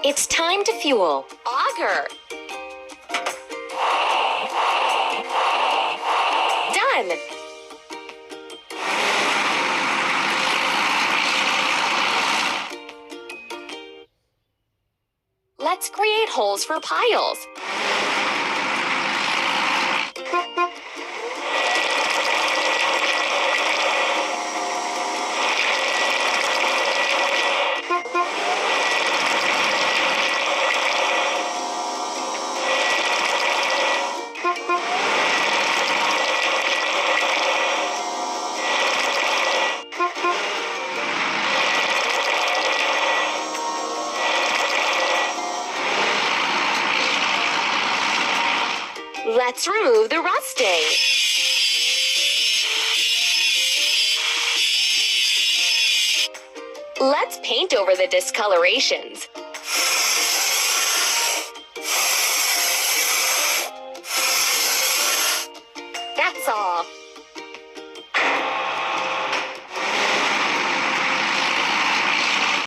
It's time to fuel. Auger. Done. Let's create holes for piles. Let's remove the rusting. Let's paint over the discolorations. That's all.